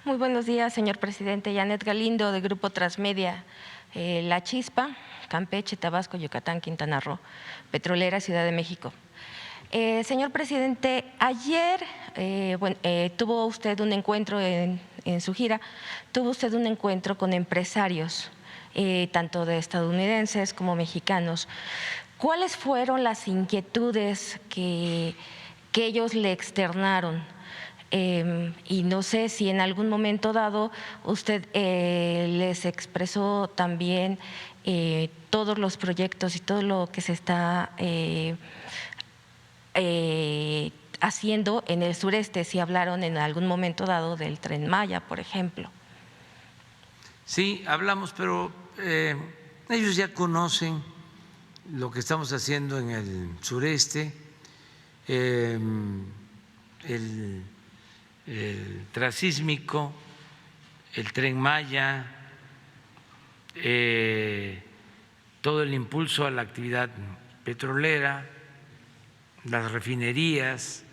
Muy buenos días, señor presidente. Janet Galindo, de Grupo Transmedia, La Chispa, Campeche, Tabasco, Yucatán, Quintana Roo, Petrolera, Ciudad de México. Señor presidente, ayer tuvo usted un encuentro en su gira, tuvo usted un encuentro con empresarios, tanto de estadounidenses como mexicanos. ¿Cuáles fueron las inquietudes que ellos le externaron? Y no sé si en algún momento dado usted les expresó también todos los proyectos y todo lo que se está haciendo en el sureste, si hablaron en algún momento dado del Tren Maya, por ejemplo. Sí, hablamos, pero ellos ya conocen lo que estamos haciendo en el sureste, el transísmico, el Tren Maya, todo el impulso a la actividad petrolera, las refinerías,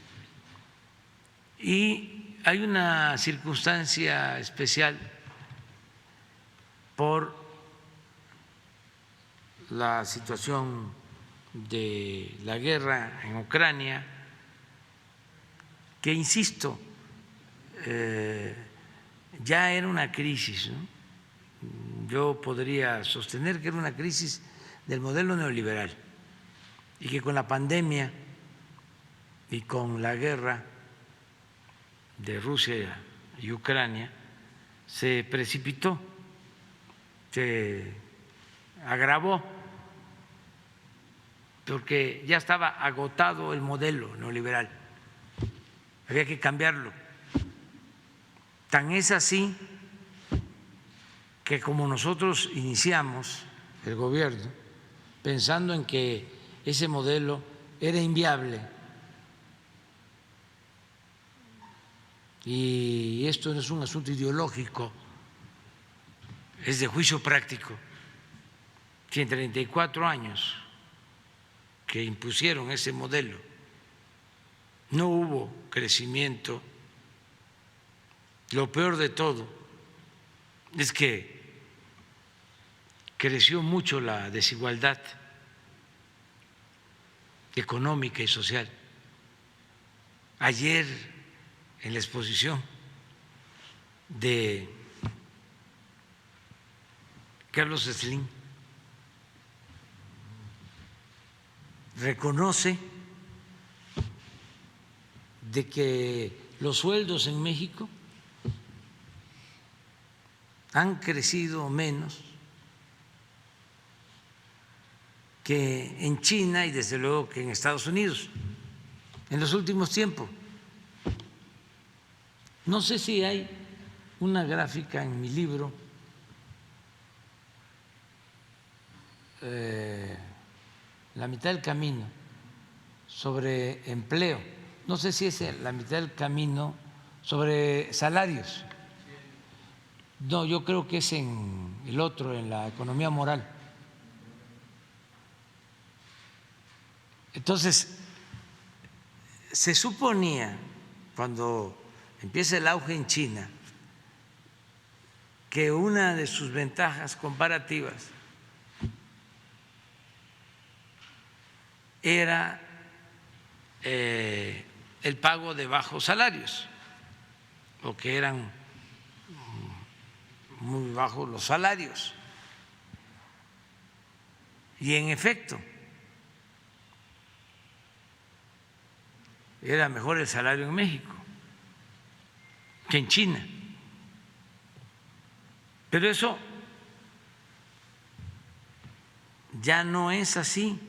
y hay una circunstancia especial por la situación de la guerra en Ucrania, que insisto, ya era una crisis, ¿no? Yo podría sostener que era una crisis del modelo neoliberal y que con la pandemia y con la guerra de Rusia y Ucrania se precipitó, se agravó, porque ya estaba agotado el modelo neoliberal, había que cambiarlo. Tan es así que como nosotros iniciamos el gobierno pensando en que ese modelo era inviable, y esto no es un asunto ideológico, es de juicio práctico, que en 34 años que impusieron ese modelo no hubo crecimiento. Lo peor de todo es que creció mucho la desigualdad económica y social. Ayer, en la exposición de Carlos Slim, reconoce de que los sueldos en México han crecido menos que en China y desde luego que en Estados Unidos en los últimos tiempos. No sé si hay una gráfica en mi libro La mitad del camino sobre empleo, no sé si es la mitad del camino sobre salarios. No, yo creo que es en el otro, en la economía moral. Entonces, se suponía, cuando empieza el auge en China, que una de sus ventajas comparativas era el pago de bajos salarios, o que eran muy bajos los salarios. Y en efecto, era mejor el salario en México que en China. Pero eso ya no es así.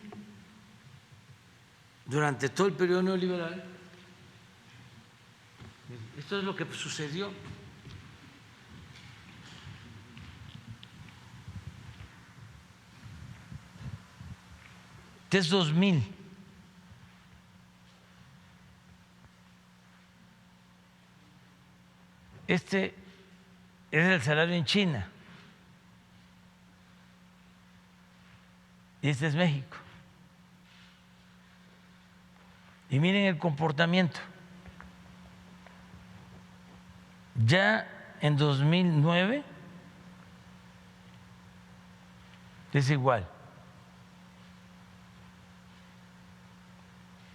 Durante todo el periodo neoliberal, esto es lo que sucedió. Desde 2000, este es el salario en China y este es México. Y miren el comportamiento. Ya en 2009 es igual.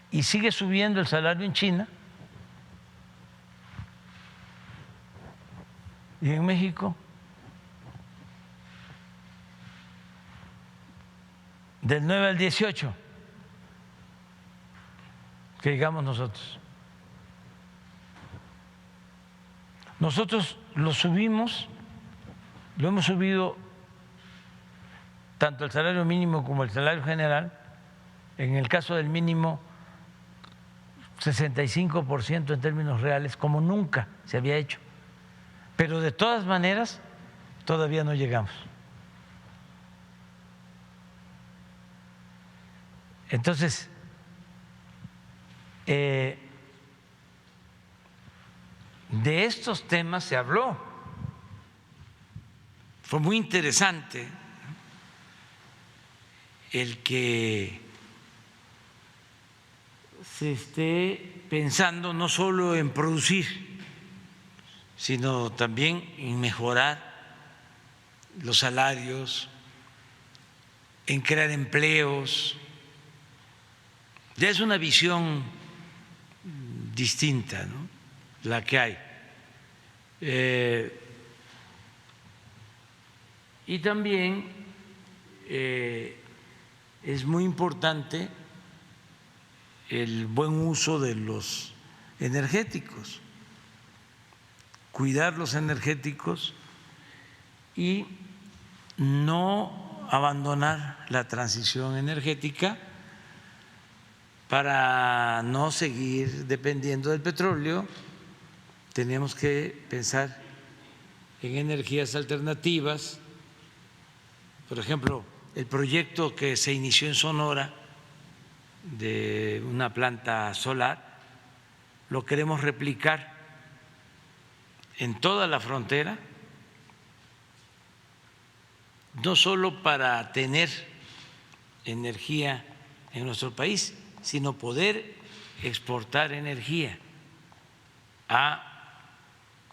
Y sigue subiendo el salario en China. Y en México, del 9 al 18, que digamos nosotros. Nosotros lo subimos, lo hemos subido tanto el salario mínimo como el salario general. En el caso del mínimo, 65% en términos reales, como nunca se había hecho. Pero de todas maneras, todavía no llegamos. Entonces, de estos temas se habló. Fue muy interesante el que se esté pensando no solo en producir, sino también en mejorar los salarios, en crear empleos. Ya es una visión distinta, ¿no?, la que hay. Y también es muy importante el buen uso de los energéticos, cuidar los energéticos y no abandonar la transición energética para no seguir dependiendo del petróleo. Tenemos que pensar en energías alternativas. Por ejemplo, el proyecto que se inició en Sonora de una planta solar, lo queremos replicar en toda la frontera, no solo para tener energía en nuestro país, sino poder exportar energía a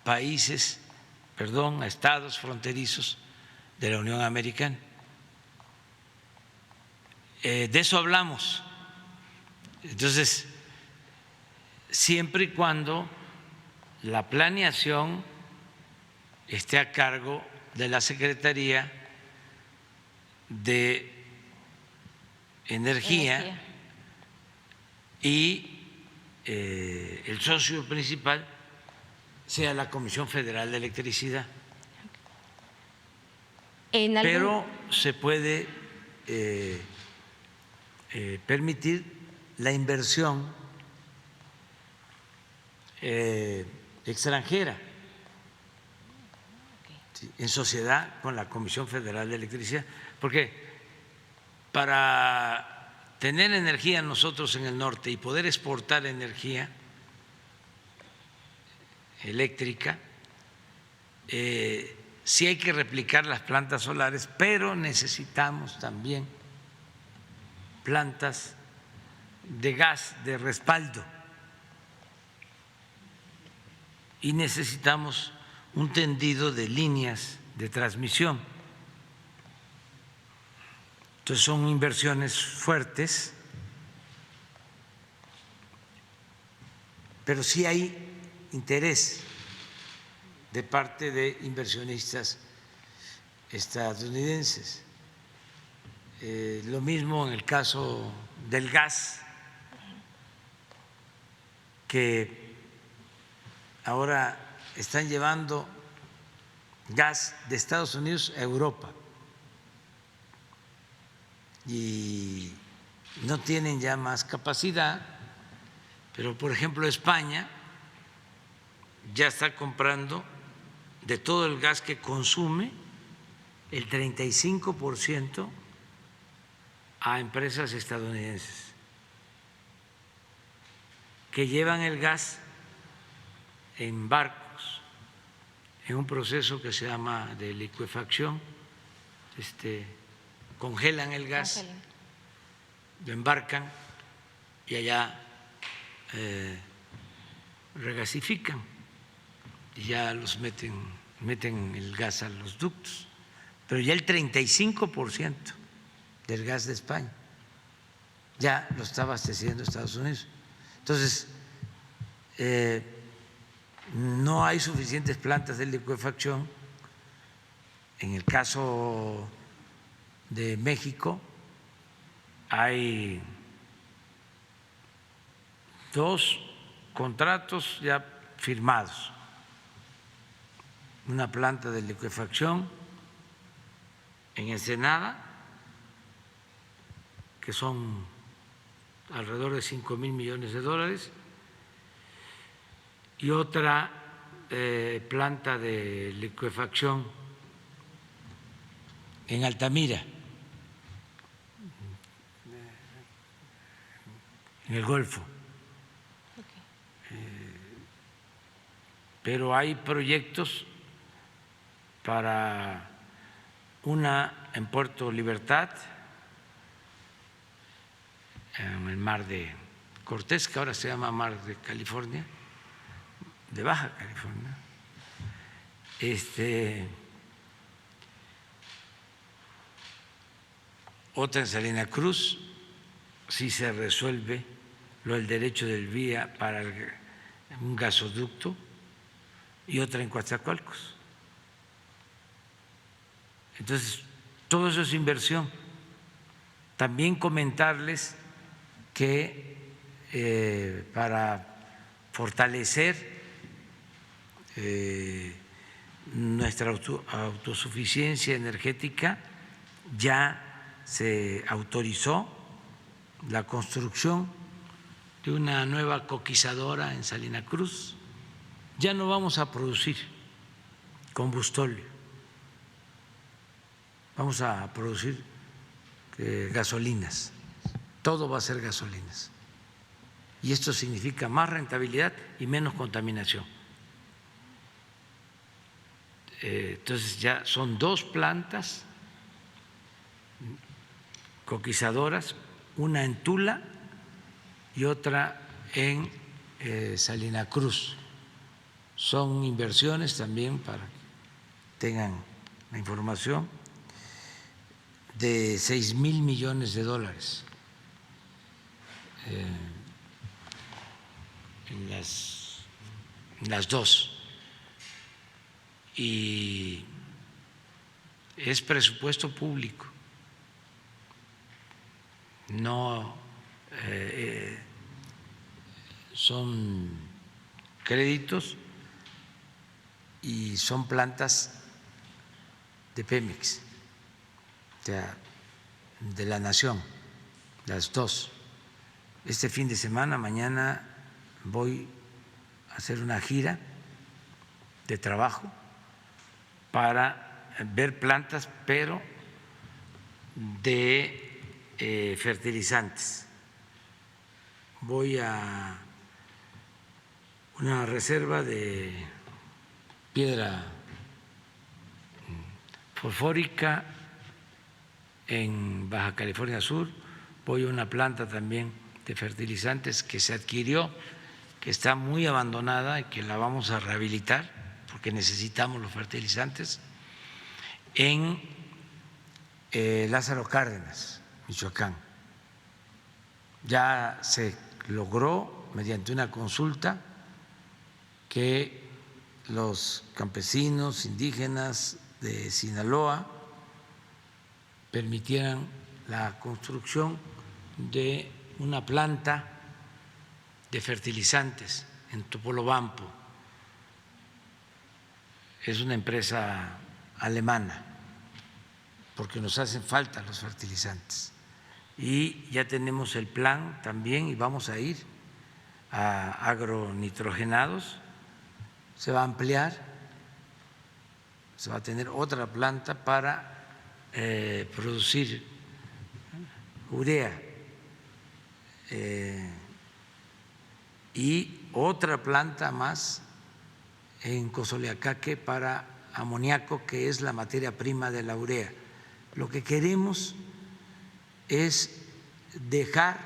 países, a estados fronterizos de la Unión Americana. De eso hablamos. Entonces, siempre y cuando la planeación esté a cargo de la Secretaría de Energía. Y el socio principal sea la Comisión Federal de Electricidad. Pero se puede permitir la inversión extranjera en sociedad con la Comisión Federal de Electricidad, porque para tener energía nosotros en el norte y poder exportar energía eléctrica, sí hay que replicar las plantas solares, pero necesitamos también plantas de gas de respaldo y necesitamos un tendido de líneas de transmisión. Entonces son inversiones fuertes, pero sí hay interés de parte de inversionistas estadounidenses. Lo mismo en el caso del gas, que ahora están llevando gas de Estados Unidos a Europa y no tienen ya más capacidad, pero por ejemplo España ya está comprando de todo el gas que consume el 35% a empresas estadounidenses que llevan el gas en barcos en un proceso que se llama de licuefacción, congelan el gas, lo embarcan y allá regasifican y ya los meten meten el gas a los ductos, pero ya el 35% del gas de España ya lo está abasteciendo Estados Unidos. Entonces, no hay suficientes plantas de licuefacción. En el caso de México hay 2 contratos ya firmados, una planta de licuefacción en Ensenada, que son alrededor de $5,000 millones, y otra planta de licuefacción en Altamira, en el Golfo. Pero hay proyectos para una en Puerto Libertad, en el Mar de Cortés, que ahora se llama Mar de California, de Baja California. Otra en Salina Cruz, si se resuelve lo del derecho del vía para un gasoducto, y otra en Coatzacoalcos. Entonces, todo eso es inversión. También comentarles que para fortalecer nuestra autosuficiencia energética ya se autorizó la construcción de una nueva coquizadora en Salina Cruz. Ya no vamos a producir combustóleo, vamos a producir gasolinas, todo va a ser gasolinas. Y esto significa más rentabilidad y menos contaminación. Entonces ya son 2 plantas coquizadoras, una en Tula y otra en Salina Cruz. Son inversiones también, para que tengan la información, de $6,000 millones en las 2, y es presupuesto público, no son créditos, y son plantas de Pemex, o sea, de la Nación, las 2. Este fin de semana, mañana, voy a hacer una gira de trabajo para ver plantas, pero de fertilizantes. Voy a una reserva de piedra fosfórica en Baja California Sur, voy a una planta también de fertilizantes que se adquirió, que está muy abandonada y que la vamos a rehabilitar porque necesitamos los fertilizantes, en Lázaro Cárdenas, Michoacán. Ya se logró mediante una consulta que los campesinos indígenas de Sinaloa permitieran la construcción de una planta de fertilizantes en Topolobampo. Es una empresa alemana, porque nos hacen falta los fertilizantes. Y ya tenemos el plan también, y vamos a ir a agronitrogenados. Se va a ampliar, se va a tener otra planta para producir urea, y otra planta más en Cozoleacaque para amoníaco, que es la materia prima de la urea. Lo que queremos es dejar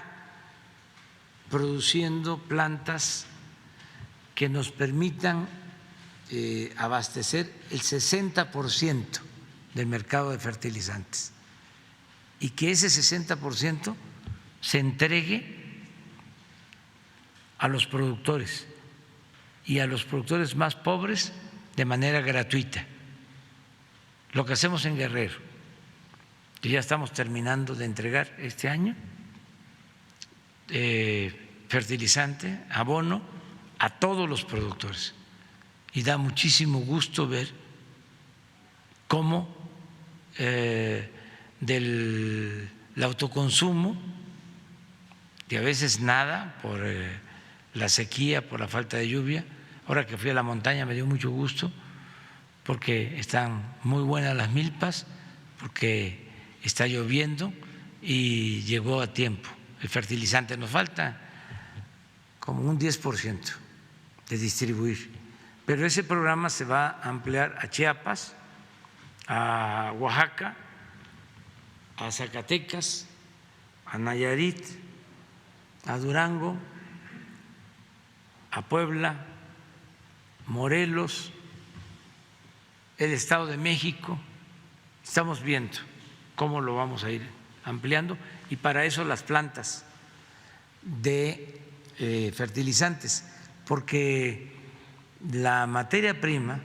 produciendo plantas que nos permitan abastecer el 60% del mercado de fertilizantes y que ese 60% se entregue a los productores y a los productores más pobres de manera gratuita. Lo que hacemos en Guerrero, que ya estamos terminando de entregar este año, fertilizante, abono a todos los productores. Y da muchísimo gusto ver cómo del autoconsumo, que a veces nada por la sequía, por la falta de lluvia. Ahora que fui a la montaña me dio mucho gusto porque están muy buenas las milpas, porque está lloviendo y llegó a tiempo el fertilizante. Nos falta como un 10% de distribuir, pero ese programa se va a ampliar a Chiapas, a Oaxaca, a Zacatecas, a Nayarit, a Durango, a Puebla, Morelos, el Estado de México. Estamos viendo cómo lo vamos a ir ampliando y para eso las plantas de fertilizantes, porque la materia prima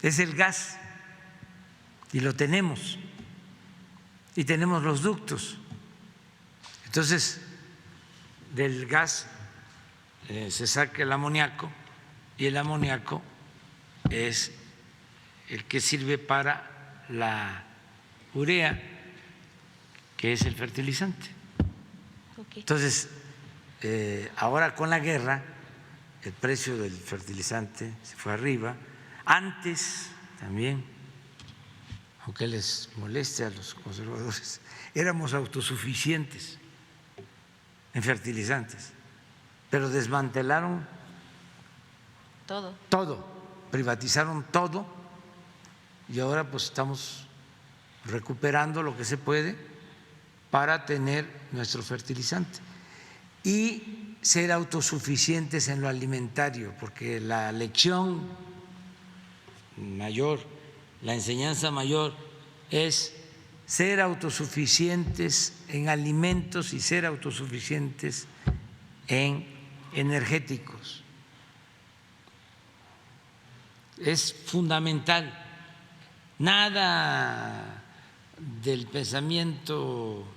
es el gas y lo tenemos y tenemos los ductos. Entonces, del gas se saca el amoníaco y el amoníaco es el que sirve para la urea, que es el fertilizante. Entonces, ahora con la guerra el precio del fertilizante se fue arriba. Antes también, aunque les moleste a los conservadores, éramos autosuficientes en fertilizantes, pero desmantelaron todo, privatizaron todo y ahora pues estamos recuperando lo que se puede para tener nuestro fertilizante y ser autosuficientes en lo alimentario, porque la lección mayor, la enseñanza mayor es ser autosuficientes en alimentos y ser autosuficientes en energéticos. Es fundamental. Nada del pensamiento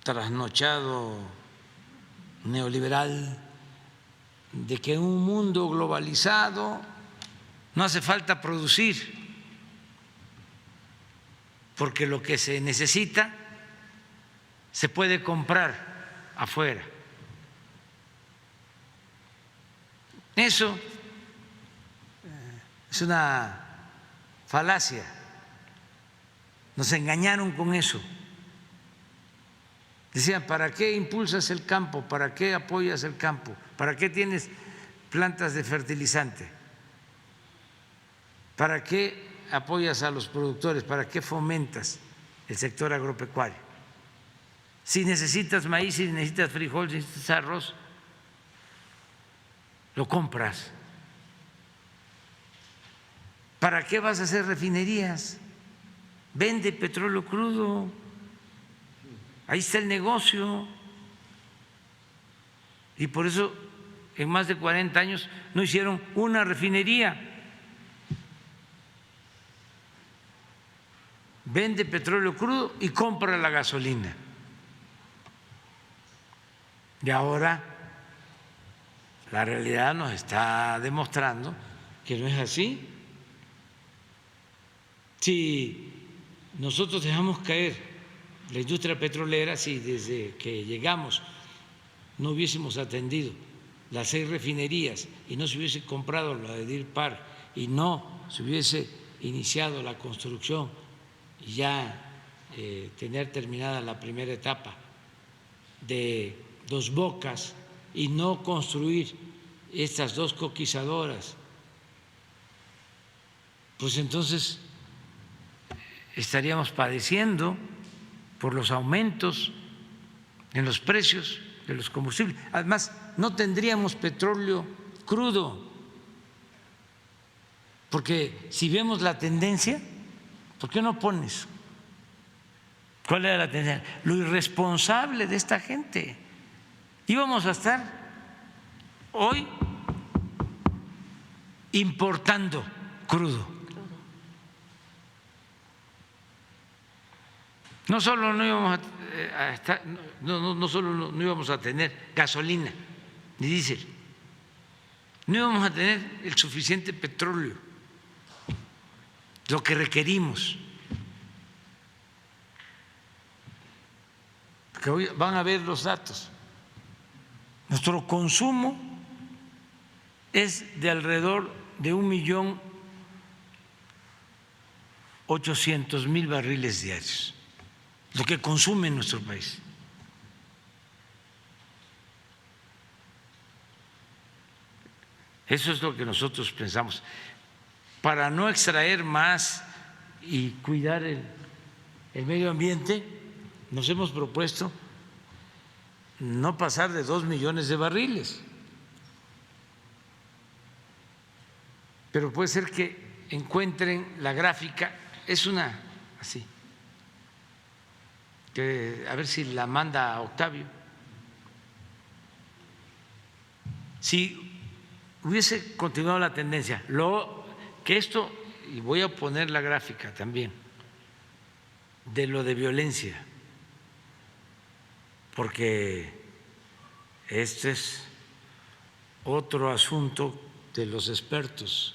trasnochado neoliberal de que en un mundo globalizado no hace falta producir, porque lo que se necesita se puede comprar afuera. Eso es una falacia. Nos engañaron con eso. Decían, ¿para qué impulsas el campo? ¿Para qué apoyas el campo? ¿Para qué tienes plantas de fertilizante? ¿Para qué apoyas a los productores? ¿Para qué fomentas el sector agropecuario? Si necesitas maíz, si necesitas frijol, si necesitas arroz, lo compras. ¿Para qué vas a hacer refinerías? Vende petróleo crudo. Ahí está el negocio. Y por eso en más de 40 años no hicieron una refinería. Vende petróleo crudo y compra la gasolina. Y ahora la realidad nos está demostrando que no es así. Si nosotros dejamos caer la industria petrolera, si desde que llegamos no hubiésemos atendido las 6 refinerías y no se hubiese comprado la de Deer Park y no se hubiese iniciado la construcción y ya tener terminada la primera etapa de Dos Bocas y no construir estas 2 coquizadoras, pues entonces estaríamos padeciendo por los aumentos en los precios de los combustibles. Además, no tendríamos petróleo crudo, Porque si vemos la tendencia, ¿por qué no pones? ¿Cuál era la tendencia? Lo irresponsable de esta gente. Íbamos a estar hoy importando crudo. No solo no íbamos a estar, no solo no íbamos a tener gasolina ni diésel, no íbamos a tener el suficiente petróleo, lo que requerimos. Porque hoy van a ver los datos. Nuestro consumo es de alrededor de 1.800.000 barriles diarios, lo que consume en nuestro país. Eso es lo que nosotros pensamos. Para no extraer más y cuidar el medio ambiente, nos hemos propuesto no pasar de 2 millones de barriles. Pero puede ser que encuentren la gráfica, es una así, que a ver si la manda a Octavio. Si hubiese continuado la tendencia, que esto, y voy a poner la gráfica también, de lo de violencia, porque este es otro asunto de los expertos,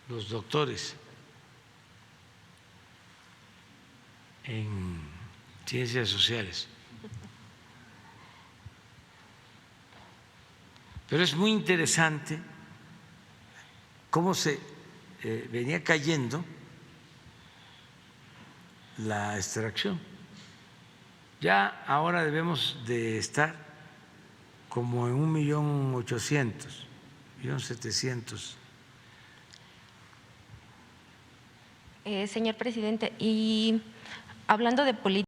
los doctores en ciencias sociales. Pero es muy interesante cómo se venía cayendo la extracción. Ya ahora debemos de estar como en 1.800.000, 1.700.000. Señor presidente, y hablando de política.